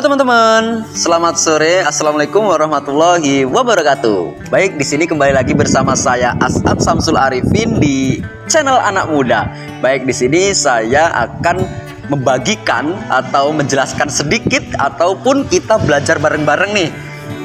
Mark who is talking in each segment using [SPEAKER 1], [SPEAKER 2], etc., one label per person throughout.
[SPEAKER 1] Halo teman-teman, selamat sore. Assalamualaikum warahmatullahi wabarakatuh. Baik, di sini kembali lagi bersama saya As'ad Samsul Arifin di channel Anak Muda. Baik, di sini saya akan membagikan atau menjelaskan sedikit ataupun kita belajar bareng-bareng nih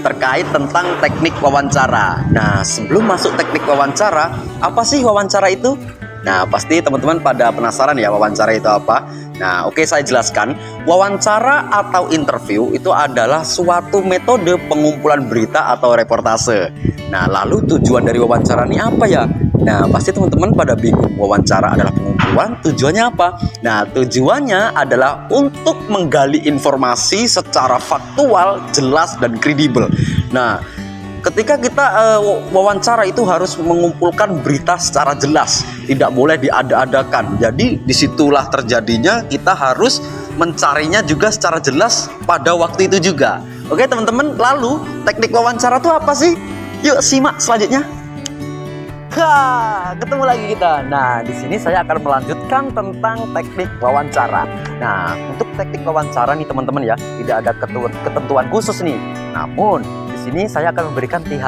[SPEAKER 1] terkait tentang teknik wawancara. Nah, sebelum masuk teknik wawancara, apa sih wawancara itu? Nah, pasti teman-teman pada penasaran ya wawancara itu apa? Nah, oke, saya jelaskan. Wawancara atau interview itu adalah suatu metode pengumpulan berita atau reportase. Nah, lalu tujuan dari wawancara ini apa ya? Nah, pasti teman-teman pada bingung. Wawancara adalah pengumpulan, tujuannya apa? Nah, tujuannya adalah untuk menggali informasi secara faktual, jelas, dan kredibel. Nah, ketika kita wawancara itu harus mengumpulkan berita secara jelas, tidak boleh diada-adakan. Jadi disitulah terjadinya kita harus mencarinya juga secara jelas pada waktu itu juga. Oke teman-teman, lalu teknik wawancara itu apa sih? Yuk simak selanjutnya. Ketemu lagi kita. Nah, di sini saya akan melanjutkan tentang teknik wawancara. Nah, untuk teknik wawancara nih teman-teman ya, tidak ada ketentuan khusus nih. Namun di sini saya akan memberikan tiga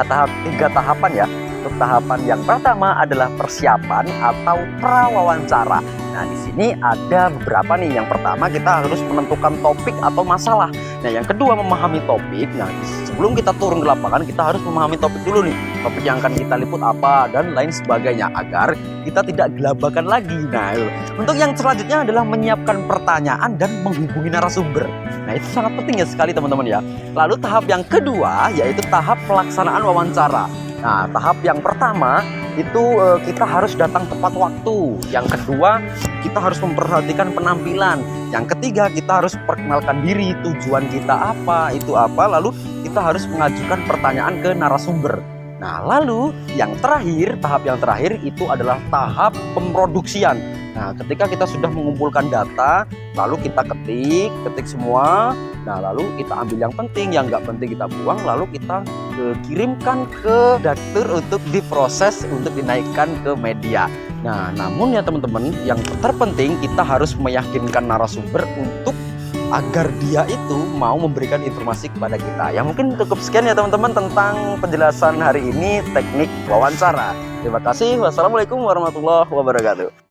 [SPEAKER 1] tahapan ya. Untuk tahapan yang pertama adalah persiapan atau prawawancara. Nah, di sini ada beberapa nih. Yang pertama kita harus menentukan topik atau masalah. Nah, yang kedua memahami topik. Nah, sebelum kita turun ke lapangan kita harus memahami topik dulu nih. Topik yang akan kita liput apa dan lain sebagainya agar kita tidak gelabakan lagi. Nah, untuk yang selanjutnya adalah menyiapkan pertanyaan dan menghubungi narasumber. Nah, itu sangat penting ya sekali teman-teman ya. Lalu tahap yang kedua yaitu tahap pelaksanaan wawancara. Nah, tahap yang pertama itu kita harus datang tepat waktu. Yang kedua, kita harus memperhatikan penampilan. Yang ketiga, kita harus perkenalkan diri, tujuan kita apa, itu apa. Lalu kita harus mengajukan pertanyaan ke narasumber. Nah, lalu yang terakhir, tahap yang terakhir itu adalah tahap pemroduksian. Nah, ketika kita sudah mengumpulkan data, lalu kita ketik semua. Nah, lalu kita ambil yang penting, yang nggak penting kita buang, lalu kita kirimkan ke redaktur untuk diproses, untuk dinaikkan ke media. Nah, namun ya teman-teman, yang terpenting kita harus meyakinkan narasumber untuk agar dia itu mau memberikan informasi kepada kita. Ya mungkin cukup sekian ya teman-teman tentang penjelasan hari ini teknik wawancara. Terima kasih. Wassalamualaikum warahmatullahi wabarakatuh.